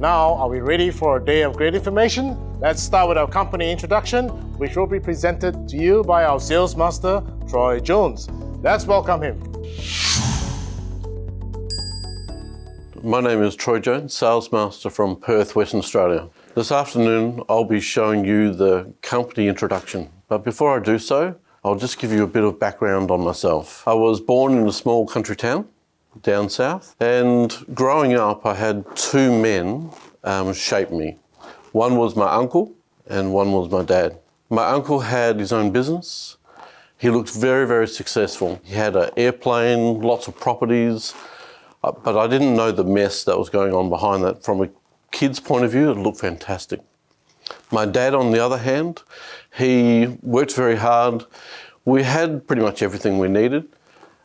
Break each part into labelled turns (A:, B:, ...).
A: Now, are we ready for a day of great information? Let's start with our company introduction, which will be presented to you by our sales master, Troy Jones. Let's welcome him.
B: My name is Troy Jones, sales master from Perth, Western Australia. This afternoon, I'll be showing you the company introduction. But before I do so, I'll just give you a bit of background on myself. I was born in a small country town down south, and growing up I had two men shape me. One was my uncle and one was my dad. My uncle had his own business. He looked very, very successful. He had an airplane, lots of properties, but I didn't know the mess that was going on behind that. From a kid's point of view, it looked fantastic. My dad, on the other hand, he worked very hard. We had pretty much everything we needed,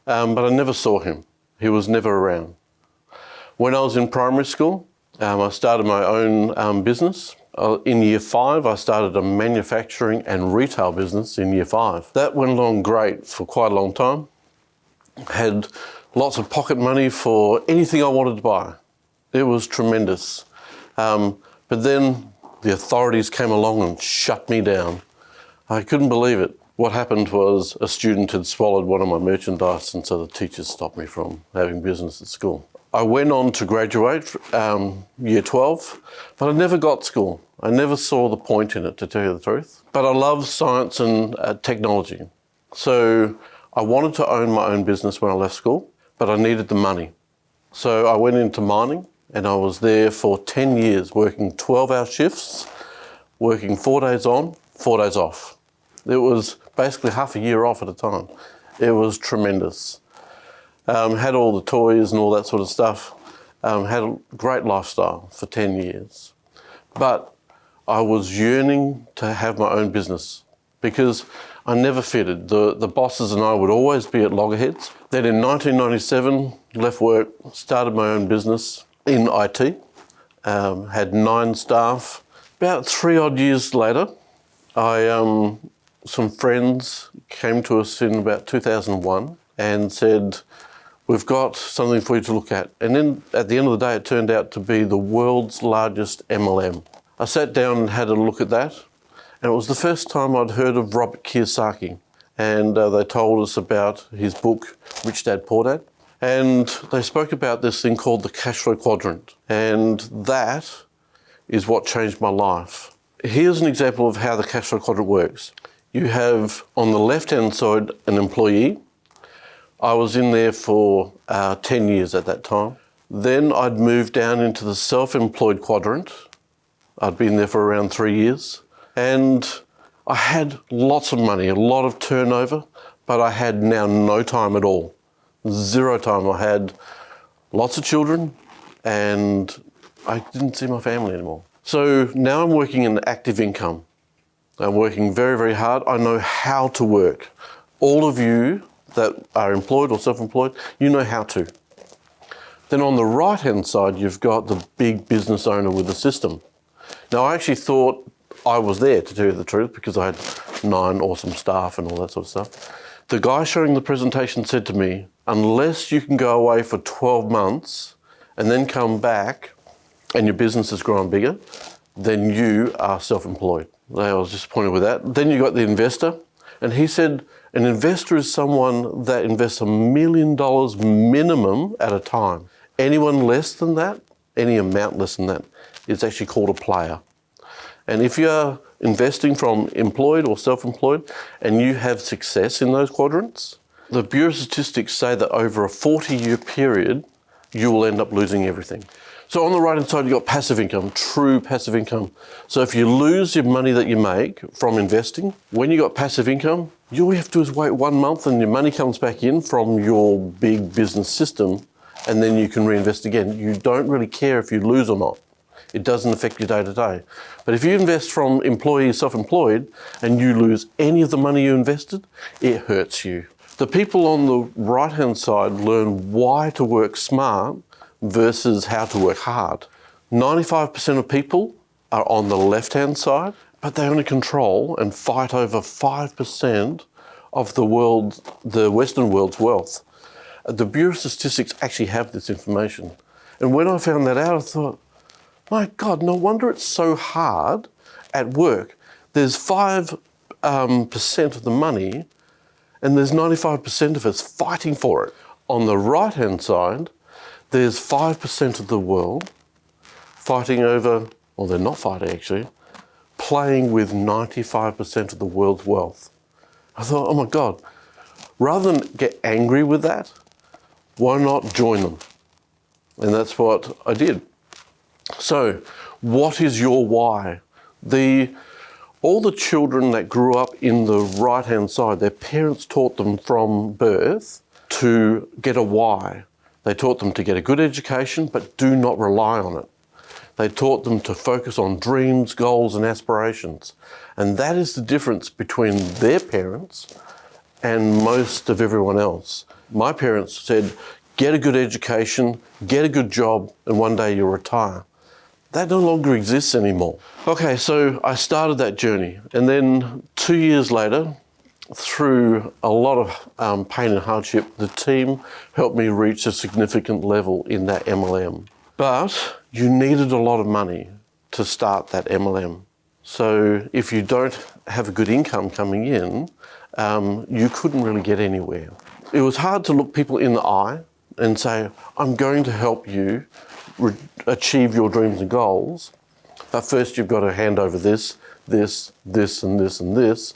B: but I never saw him. He was never around. When I was in primary school, I started my own business. In year 5, I started a manufacturing and retail business in year 5. That went along great for quite a long time. Had lots of pocket money for anything I wanted to buy. It was tremendous. But then the authorities came along and shut me down. I couldn't believe it. What happened was a student had swallowed one of my merchandise, and so the teachers stopped me from having business at school. I went on to graduate year 12, but I never got school. I never saw the point in it, to tell you the truth. But I love science and technology. So I wanted to own my own business when I left school, but I needed the money. So I went into mining, and I was there for 10 years, working 12-hour shifts, working 4 days on, 4 days off. It was basically half a year off at a time. It was tremendous. Had all the toys and all that sort of stuff. Had a great lifestyle for 10 years. But I was yearning to have my own business because I never fitted. The bosses and I would always be at loggerheads. Then in 1997, left work, started my own business in IT, had 9 staff. About 3 odd years later, some friends came to us in about 2001 and said, "We've got something for you to look at." And then at the end of the day, it turned out to be the world's largest MLM. I sat down and had a look at that, and it was the first time I'd heard of Robert Kiyosaki. And they told us about his book, Rich Dad, Poor Dad. And they spoke about this thing called the cash flow quadrant. And that is what changed my life. Here's an example of how the cash flow quadrant works. You have on the left-hand side an employee. I was in there for 10 years at that time. Then I'd moved down into the self-employed quadrant. I'd been there for around 3 years. And I had lots of money, a lot of turnover, but I had now no time at all. 0 time. I had lots of children and I didn't see my family anymore. So now I'm working in active income. I'm working very, very hard. I know how to work. All of you that are employed or self-employed, you know how to. Then on the right-hand side, you've got the big business owner with the system. Now, I actually thought I was there, to tell you the truth, because I had 9 awesome staff and all that sort of stuff. The guy showing the presentation said to me, "Unless you can go away for 12 months and then come back and your business has grown bigger, then you are self-employed." I was disappointed with that. Then you got the investor, and he said, an investor is someone that invests $1 million minimum at a time. Anyone less than that, any amount less than that, is actually called a player. And if you're investing from employed or self-employed and you have success in those quadrants, the Bureau of Statistics say that over a 40-year period, you will end up losing everything. So on the right-hand side, you've got passive income, true passive income. So if you lose your money that you make from investing, when you got passive income, all you have to do is wait 1 month and your money comes back in from your big business system, and then you can reinvest again. You don't really care if you lose or not. It doesn't affect your day-to-day. But if you invest from employee, self-employed, and you lose any of the money you invested, it hurts you. The people on the right-hand side learn why to work smart versus how to work hard. 95% of people are on the left-hand side, but they only control and fight over 5% of the Western world's wealth. The Bureau of Statistics actually have this information. And when I found that out, I thought, My God, no wonder it's so hard at work. There's 5% of the money, and there's 95% of us fighting for it. On the right-hand side, there's 5% of the world fighting over, well, they're not fighting actually, playing with 95% of the world's wealth. I thought, oh my God, rather than get angry with that, why not join them? And that's what I did. So, what is your why? All the children that grew up in the right-hand side, their parents taught them from birth to get a why. They taught them to get a good education, but do not rely on it. They taught them to focus on dreams, goals, and aspirations. And that is the difference between their parents and most of everyone else. My parents said, get a good education, get a good job, and one day you'll retire. That no longer exists anymore. Okay, so I started that journey. And then 2 years later, through a lot of pain and hardship, the team helped me reach a significant level in that MLM. But you needed a lot of money to start that MLM. So if you don't have a good income coming in, you couldn't really get anywhere. It was hard to look people in the eye and say, I'm going to help you achieve your dreams and goals, but first you've got to hand over this, and this, and this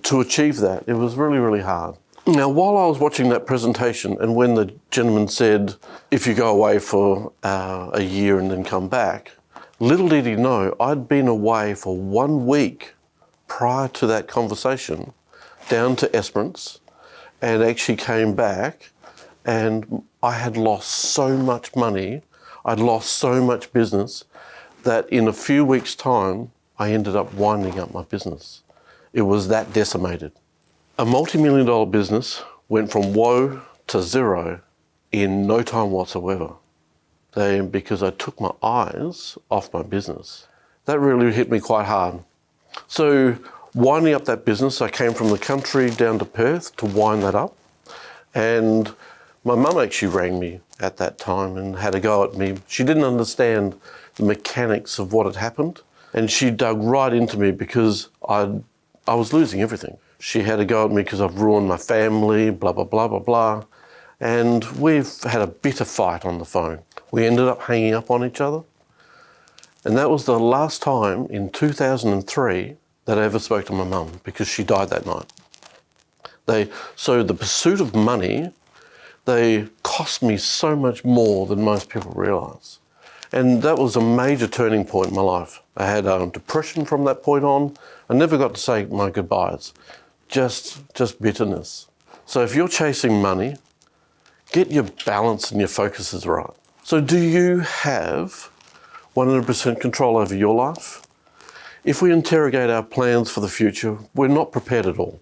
B: to achieve that. It was really, really hard. Now, while I was watching that presentation, and when the gentleman said, if you go away for a year and then come back, little did he know, I'd been away for 1 week prior to that conversation, down to Esperance, and actually came back, and I had lost so much money, I'd lost so much business, that in a few weeks' time, I ended up winding up my business. It was that decimated. A multi-million-dollar business went from woe to zero in no time whatsoever, because I took my eyes off my business. That really hit me quite hard. So winding up that business, I came from the country down to Perth to wind that up. And my mum actually rang me at that time and had a go at me. She didn't understand the mechanics of what had happened. And she dug right into me because I was losing everything. She had a go at me because I've ruined my family, blah, blah, blah, blah, blah. And we've had a bitter fight on the phone. We ended up hanging up on each other. And that was the last time in 2003 that I ever spoke to my mum, because she died that night. So the pursuit of money, they cost me so much more than most people realise. And that was a major turning point in my life. I had depression from that point on. I never got to say my goodbyes, just bitterness. So if you're chasing money, get your balance and your focuses right. So do you have 100% control over your life? If we interrogate our plans for the future, we're not prepared at all.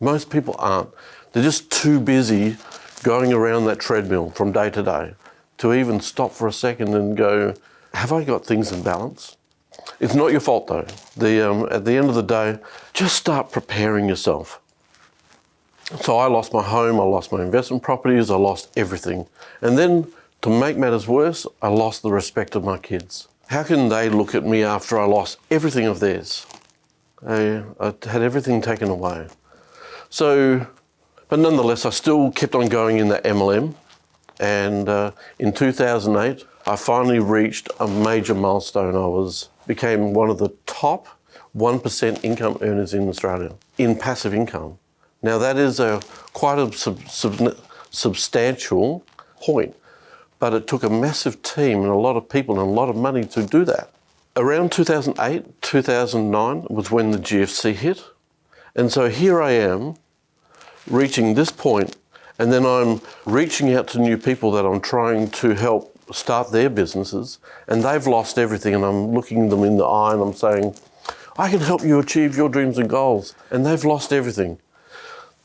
B: Most people aren't. They're just too busy going around that treadmill from day to day to even stop for a second and go, have I got things in balance? It's not your fault though. At the end of the day, just start preparing yourself. So I lost my home, I lost my investment properties, I lost everything. And then to make matters worse, I lost the respect of my kids. How can they look at me after I lost everything of theirs? I had everything taken away. So, but nonetheless, I still kept on going in that MLM. And in 2008, I finally reached a major milestone. Became one of the top 1% income earners in Australia in passive income. Now that is quite a substantial point, but it took a massive team and a lot of people and a lot of money to do that. Around 2008, 2009 was when the GFC hit. And so here I am reaching this point, and then I'm reaching out to new people that I'm trying to help start their businesses, and they've lost everything, and I'm looking them in the eye and I'm saying, I can help you achieve your dreams and goals, and they've lost everything.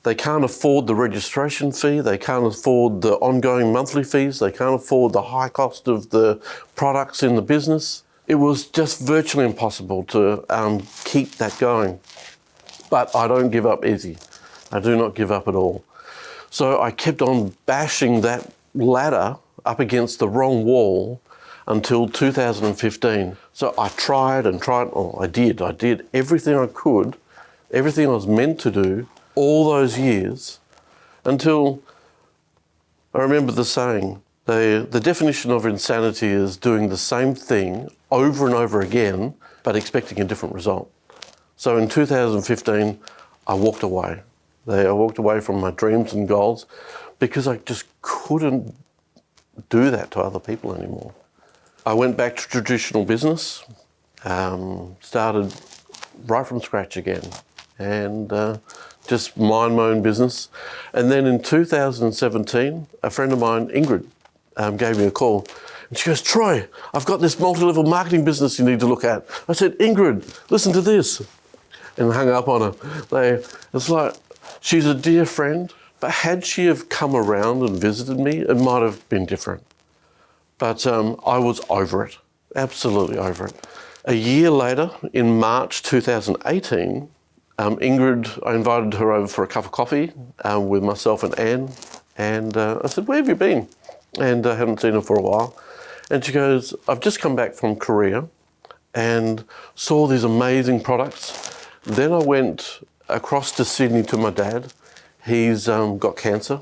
B: They can't afford the registration fee, they can't afford the ongoing monthly fees, they can't afford the high cost of the products in the business. It was just virtually impossible to keep that going. But I don't give up easy. I do not give up at all. So I kept on bashing that ladder up against the wrong wall until 2015. So I tried and tried, I did everything I could, everything I was meant to do all those years until I remember the saying, the definition of insanity is doing the same thing over and over again, but expecting a different result. So in 2015, I walked away. I walked away from my dreams and goals because I just couldn't do that to other people anymore. I went back to traditional business, started right from scratch again, and just mind my own business. And then in 2017, a friend of mine, Ingrid, gave me a call. And she goes, Troy, I've got this multi-level marketing business you need to look at. I said, Ingrid, listen to this. And hung up on her. It's like, she's a dear friend, but had she have come around and visited me, it might have been different. But I was over it, absolutely over it. A year later, in March 2018, Ingrid, I invited her over for a cup of coffee with myself and Anne. And I said, where have you been? And I hadn't seen her for a while. And she goes, I've just come back from Korea and saw these amazing products. Then I went across to Sydney to my dad. He's got cancer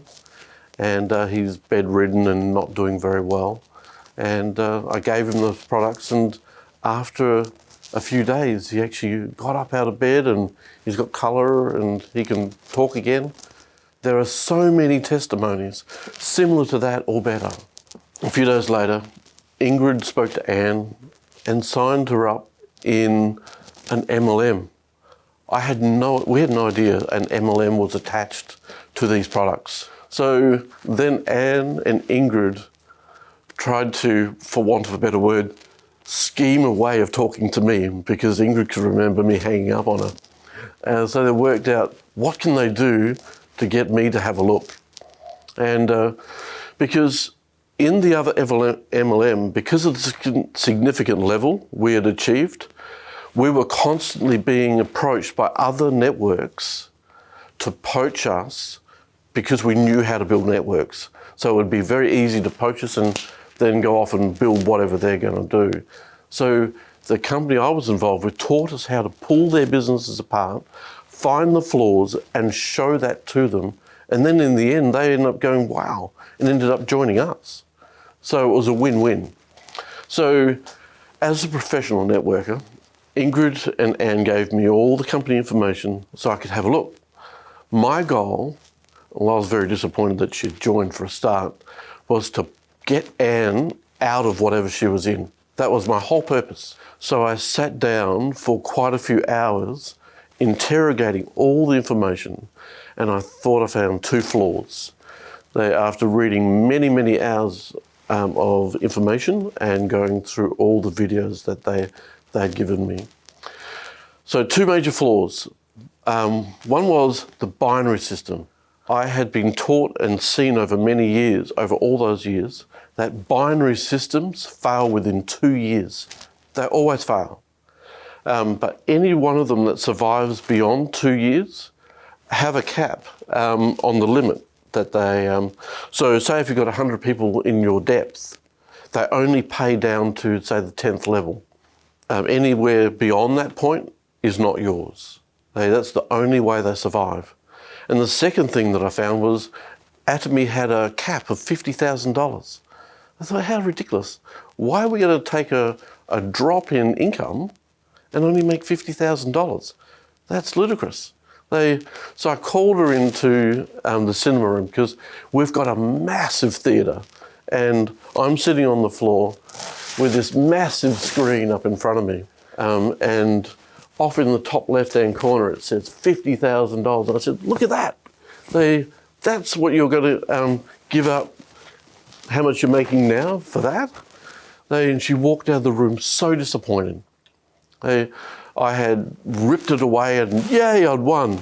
B: and he's bedridden and not doing very well. And I gave him those products, and after a few days, he actually got up out of bed and he's got colour and he can talk again. There are so many testimonies similar to that or better. A few days later, Ingrid spoke to Anne and signed her up in an MLM. We had no idea an MLM was attached to these products. So then Anne and Ingrid tried to, for want of a better word, scheme a way of talking to me because Ingrid could remember me hanging up on her. So they worked out what can they do to get me to have a look. And because in the other MLM, because of the significant level we had achieved, we were constantly being approached by other networks to poach us because we knew how to build networks. So it would be very easy to poach us and then go off and build whatever they're going to do. So the company I was involved with taught us how to pull their businesses apart, find the flaws and show that to them. And then in the end, they ended up going, wow, and ended up joining us. So it was a win-win. So as a professional networker, Ingrid and Anne gave me all the company information so I could have a look. My goal, well, I was very disappointed that she'd joined for a start, was to get Anne out of whatever she was in. That was my whole purpose. So I sat down for quite a few hours interrogating all the information, and I thought I found two flaws. After reading many, many hours of information and going through all the videos that they'd given me. So two major flaws. One was the binary system. I had been taught and seen over many years, over all those years, that binary systems fail within 2 years. They always fail. But any one of them that survives beyond 2 years have a cap on the limit that they... So say if you've got 100 people in your depth, they only pay down to, say, the 10th level. Anywhere beyond that point is not yours. That's the only way they survive. And the second thing that I found was Atomy had a cap of $50,000. I thought, how ridiculous. Why are we going to take a drop in income and only make $50,000? That's ludicrous. So I called her into the cinema room because we've got a massive theatre and I'm sitting on the floor with this massive screen up in front of me. And off in the top left-hand corner, it says $50,000. And I said, look at that. That's what you're going to give up, how much you're making now for that? And she walked out of the room so disappointed. I had ripped it away and yay, I'd won.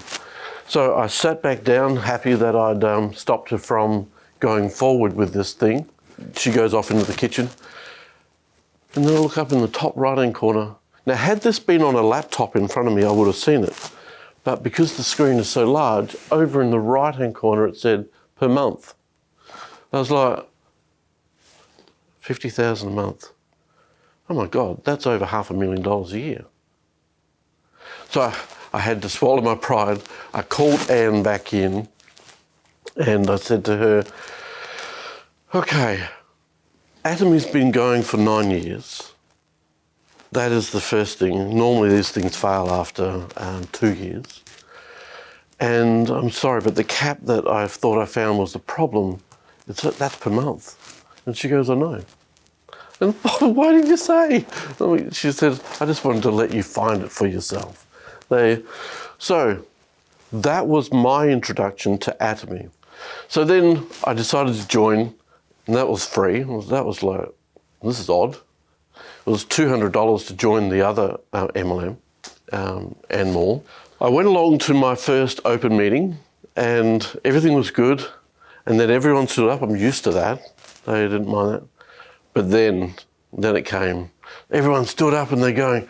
B: So I sat back down, happy that I'd stopped her from going forward with this thing. She goes off into the kitchen. And then I look up in the top right-hand corner. Now, had this been on a laptop in front of me, I would have seen it. But because the screen is so large, over in the right-hand corner, it said per month. I was like, $50,000 a month. Oh my God, that's over $500,000 a year. So I had to swallow my pride. I called Anne back in and I said to her, okay, Atomy's been going for 9 years. That is the first thing. Normally these things fail after 2 years. And I'm sorry, but the cap that I thought I found was the problem, that's per month. And she goes, I know. And why did you say? She said, I just wanted to let you find it for yourself. So that was my introduction to Atomy. So then I decided to join, and that was free. That was like, this is odd. It was $200 to join the other MLM and more. I went along to my first open meeting and everything was good. And then everyone stood up. I'm used to that. They didn't mind that. But then it came. Everyone stood up and they're going,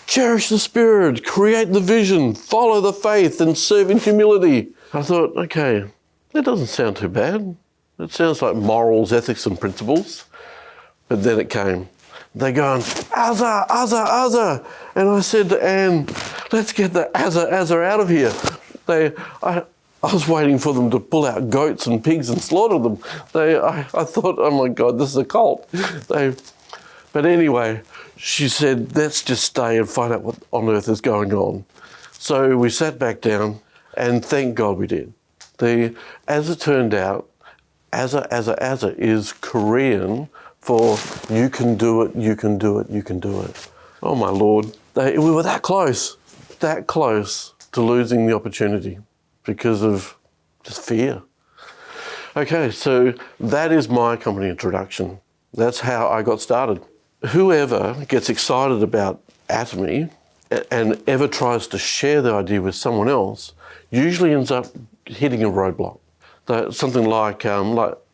B: cherish the spirit, create the vision, follow the faith and serve in humility. I thought, okay, that doesn't sound too bad. It sounds like morals, ethics and principles. But then it came. They're going, Azza, Azza, Azza. And I said to Anne, let's get the Azza, Azza out of here. I was waiting for them to pull out goats and pigs and slaughter them. I thought, oh my God, this is a cult. But anyway, she said, let's just stay and find out what on earth is going on. So we sat back down and thank God we did. As it turned out, Azza, Azza, Azza is Korean for you can do it, you can do it, you can do it. Oh my Lord, we were that close to losing the opportunity because of just fear. Okay, so that is my company introduction. That's how I got started. Whoever gets excited about Atomy and ever tries to share the idea with someone else usually ends up hitting a roadblock. Something like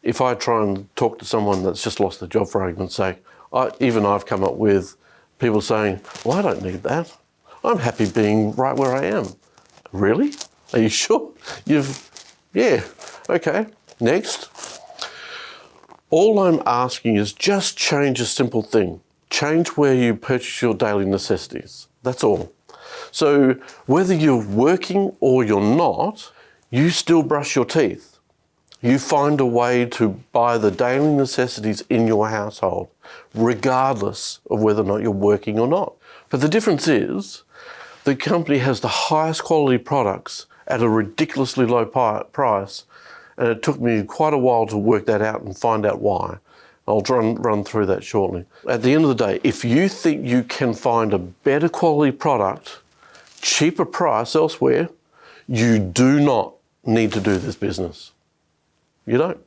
B: if I try and talk to someone that's just lost their job, for argument's sake, I've come up with people saying, well, I don't need that. I'm happy being right where I am. Really? Are you sure? Yeah, okay, next. All I'm asking is just change a simple thing. Change where you purchase your daily necessities. That's all. So whether you're working or you're not, you still brush your teeth. You find a way to buy the daily necessities in your household, regardless of whether or not you're working or not. But the difference is, the company has the highest quality products at a ridiculously low price, and it took me quite a while to work that out and find out why. I'll run through that shortly. At the end of the day, if you think you can find a better quality product, cheaper price elsewhere, you do not need to do this business. You don't.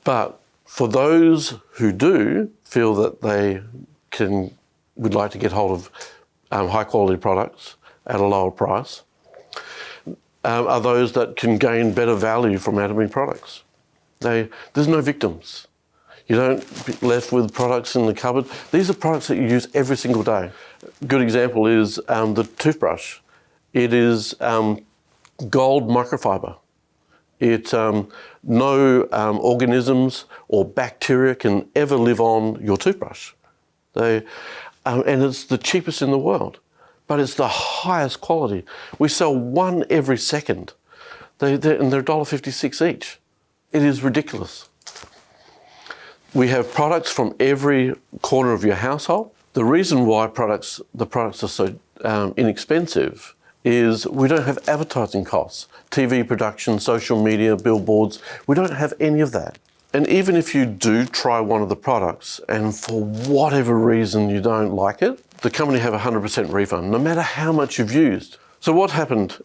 B: But for those who do feel that they would like to get hold of high quality products at a lower price, are those that can gain better value from Atomy products. There's no victims. You don't be left with products in the cupboard. These are products that you use every single day. A good example is the toothbrush. It is gold microfiber. No organisms or bacteria can ever live on your toothbrush. And it's the cheapest in the world, but it's the highest quality. We sell one every second, and they're $1.56 each. It is ridiculous. We have products from every corner of your household. The reason why the products are so inexpensive is we don't have advertising costs, TV production, social media, billboards. We don't have any of that. And even if you do try one of the products and for whatever reason you don't like it, the company have a 100% refund, no matter how much you've used. So what happened?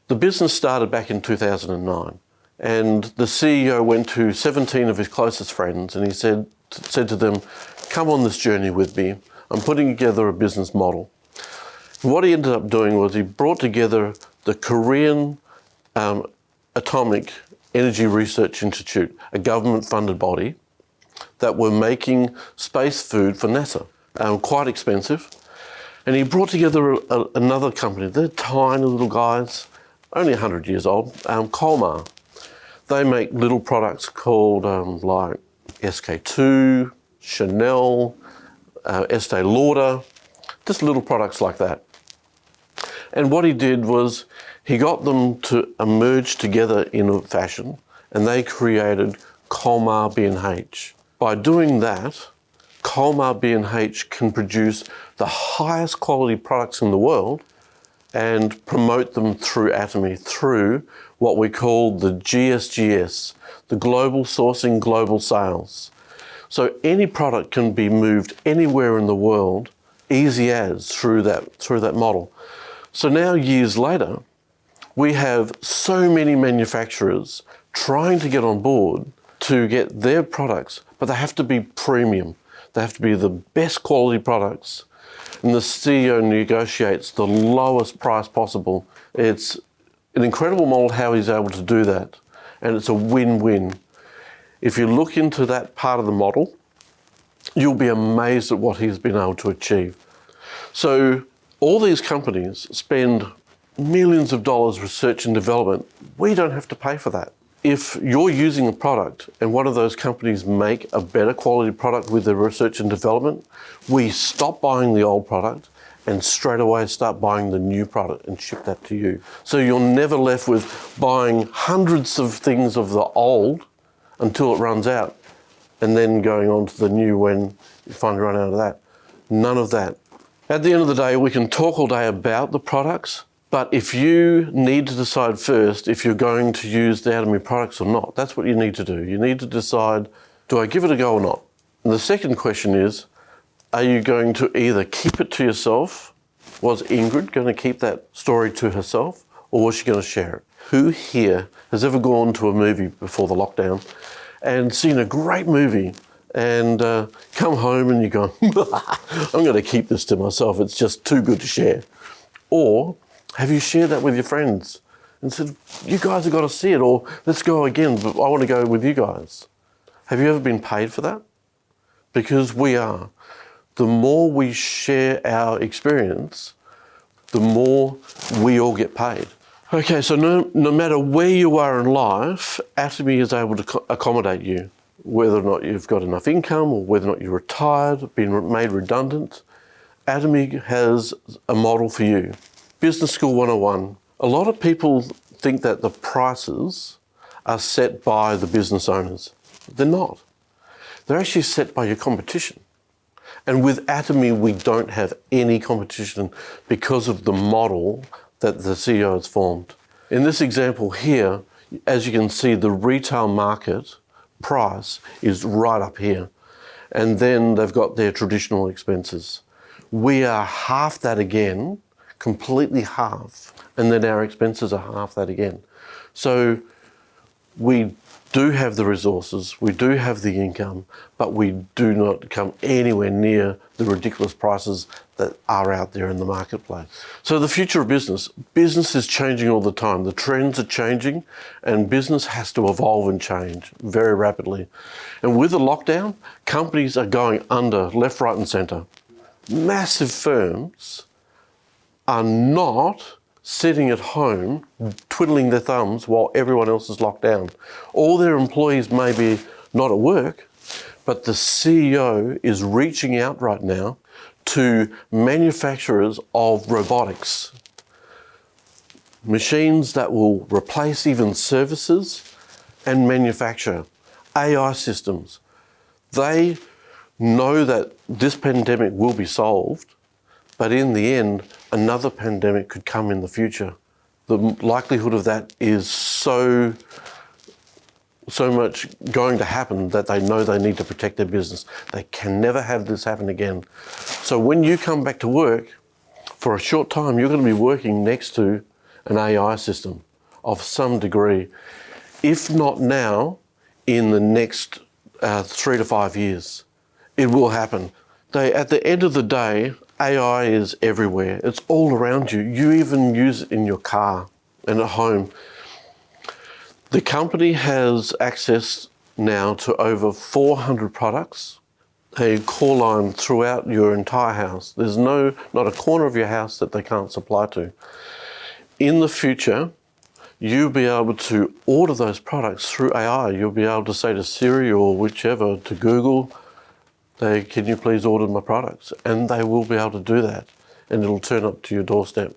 B: The business started back in 2009. And the CEO went to 17 of his closest friends and he said to them, come on this journey with me. I'm putting together a business model. What he ended up doing was he brought together the Korean Atomic Energy Research Institute, a government-funded body that were making space food for NASA, quite expensive. And he brought together another company. They're tiny little guys, only 100 years old, Colmar. They make little products called like SK2, Chanel, Estee Lauder, just little products like that. And what he did was he got them to emerge together in a fashion, and they created Colmar B&H. By doing that, Colmar B&H can produce the highest quality products in the world and promote them through Atomy, through what we call the GSGS, the Global Sourcing, Global Sales. So any product can be moved anywhere in the world, easy as, through that model. So now, years later, we have so many manufacturers trying to get on board to get their products, but they have to be premium. They have to be the best quality products. And the CEO negotiates the lowest price possible. It's an incredible model how he's able to do that. And it's a win-win. If you look into that part of the model, you'll be amazed at what he's been able to achieve. So all these companies spend millions of dollars research and development. We don't have to pay for that. If you're using a product and one of those companies make a better quality product with their research and development, we stop buying the old product and straight away start buying the new product and ship that to you. So you're never left with buying hundreds of things of the old until it runs out and then going on to the new when you finally run out of that. None of that. At the end of the day, we can talk all day about the products, but if you need to decide first if you're going to use the Atomy products or not, that's what you need to do. You need to decide, do I give it a go or not? And the second question is, are you going to either keep it to yourself? Was Ingrid going to keep that story to herself, or was she going to share it? Who here has ever gone to a movie before the lockdown and seen a great movie and come home and you go, I'm going to keep this to myself, it's just too good to share? Or have you shared that with your friends and said, you guys have got to see it, or let's go again, but I want to go with you guys? Have you ever been paid for that? Because we are. The more we share our experience, the more we all get paid. Okay, so no matter where you are in life, Atomy is able to accommodate you, whether or not you've got enough income or whether or not you're retired, been made redundant. Atomy has a model for you. Business School 101. A lot of people think that the prices are set by the business owners. They're not. They're actually set by your competition. And with Atomy, we don't have any competition because of the model that the CEO has formed. In this example here, as you can see, the retail market price is right up here. And then they've got their traditional expenses. We are half that again, completely half, and then our expenses are half that again. So we do have the resources, we do have the income, but we do not come anywhere near the ridiculous prices that are out there in the marketplace. So the future of business is changing all the time. The trends are changing and business has to evolve and change very rapidly. And with the lockdown, companies are going under left, right and centre. Massive firms are not sitting at home twiddling their thumbs while everyone else is locked down. All their employees may be not at work, but the CEO is reaching out right now to manufacturers of robotics, machines that will replace even services and manufacture, AI systems. They know that this pandemic will be solved, but in the end, another pandemic could come in the future. The likelihood of that is so much going to happen that they know they need to protect their business. They can never have this happen again. So when you come back to work, for a short time, you're going to be working next to an AI system of some degree. If not now, in the next 3 to 5 years, it will happen. At the end of the day, AI is everywhere. It's all around you. You even use it in your car and at home. The company has access now to over 400 products, a call line throughout your entire house. There's not a corner of your house that they can't supply to. In the future, you'll be able to order those products through AI. You'll be able to say to Siri or whichever, to Google, Can you please order my products? And they will be able to do that, and it'll turn up to your doorstep.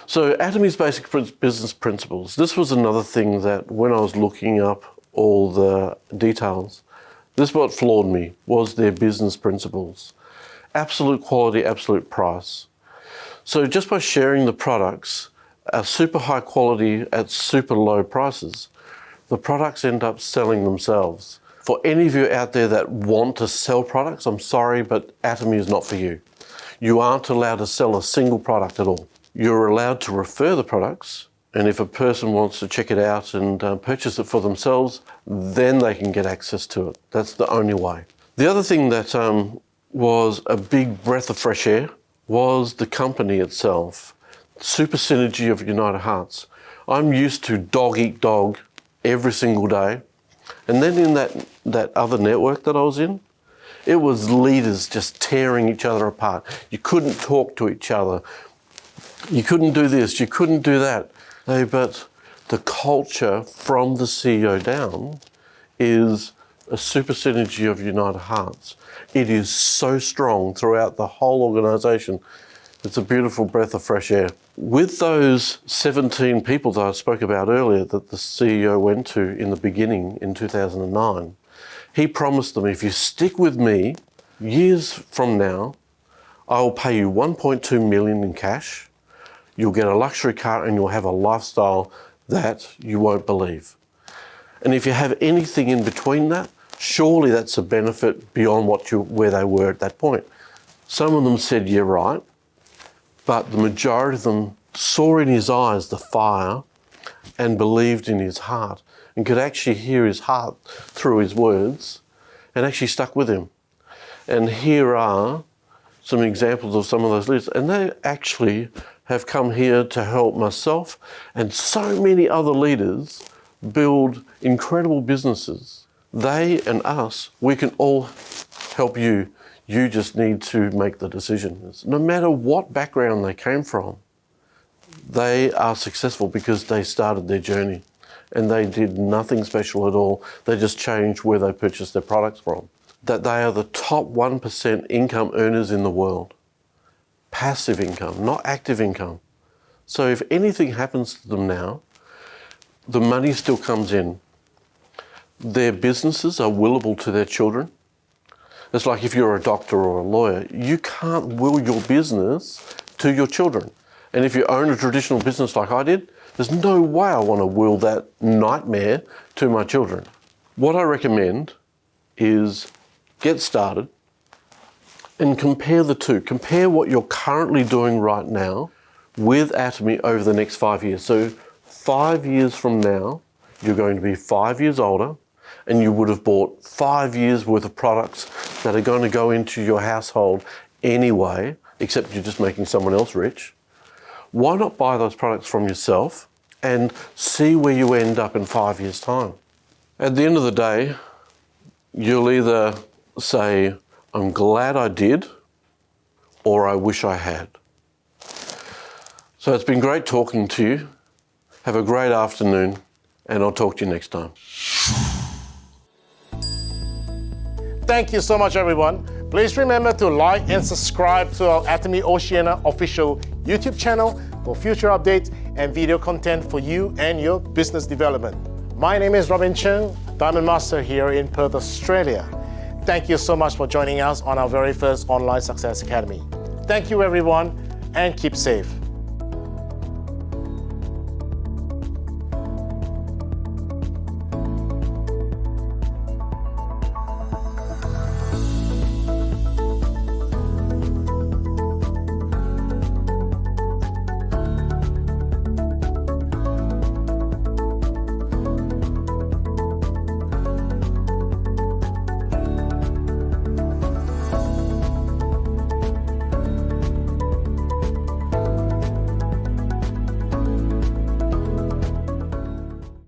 B: So Atomy's basic business principles. This was another thing that when I was looking up all the details, this is what floored me, was their business principles. Absolute quality, absolute price. So just by sharing the products, super high quality at super low prices, the products end up selling themselves. For any of you out there that want to sell products, I'm sorry, but Atomy is not for you. You aren't allowed to sell a single product at all. You're allowed to refer the products, and if a person wants to check it out and purchase it for themselves, then they can get access to it. That's the only way. The other thing that was a big breath of fresh air was the company itself. Super synergy of United Hearts. I'm used to dog eat dog every single day. And then in that other network that I was in, it was leaders just tearing each other apart. You couldn't talk to each other. You couldn't do this, you couldn't do that. But the culture from the CEO down is a super synergy of United Hearts. It is so strong throughout the whole organisation. It's a beautiful breath of fresh air. With those 17 people that I spoke about earlier that the CEO went to in the beginning in 2009, he promised them, if you stick with me, years from now, I will pay you 1.2 million in cash, you'll get a luxury car, and you'll have a lifestyle that you won't believe. And if you have anything in between that, surely that's a benefit beyond where they were at that point. Some of them said, yeah, right. But the majority of them saw in his eyes the fire and believed in his heart and could actually hear his heart through his words and actually stuck with him. And here are some examples of some of those leaders. And they actually have come here to help myself and so many other leaders build incredible businesses. They and us, we can all help you. You just need to make the decisions. No matter what background they came from, they are successful because they started their journey and they did nothing special at all. They just changed where they purchased their products from. That they are the top 1% income earners in the world. Passive income, not active income. So if anything happens to them now, the money still comes in. Their businesses are willable to their children. It's like if you're a doctor or a lawyer, you can't will your business to your children. And if you own a traditional business like I did, there's no way I want to will that nightmare to my children. What I recommend is get started and compare the two. Compare what you're currently doing right now with Atomy over the next 5 years. So 5 years from now, you're going to be 5 years older, and you would have bought 5 years worth of products that are going to go into your household anyway, except you're just making someone else rich. Why not buy those products from yourself and see where you end up in 5 years' time? At the end of the day, you'll either say, I'm glad I did, or I wish I had. So it's been great talking to you. Have a great afternoon, and I'll talk to you next time.
A: Thank you so much, everyone. Please remember to like and subscribe to our Atomy Oceania official YouTube channel for future updates and video content for you and your business development. My name is Robin Chung, Diamond Master here in Perth, Australia. Thank you so much for joining us on our very first online success academy. Thank you, everyone, and keep safe.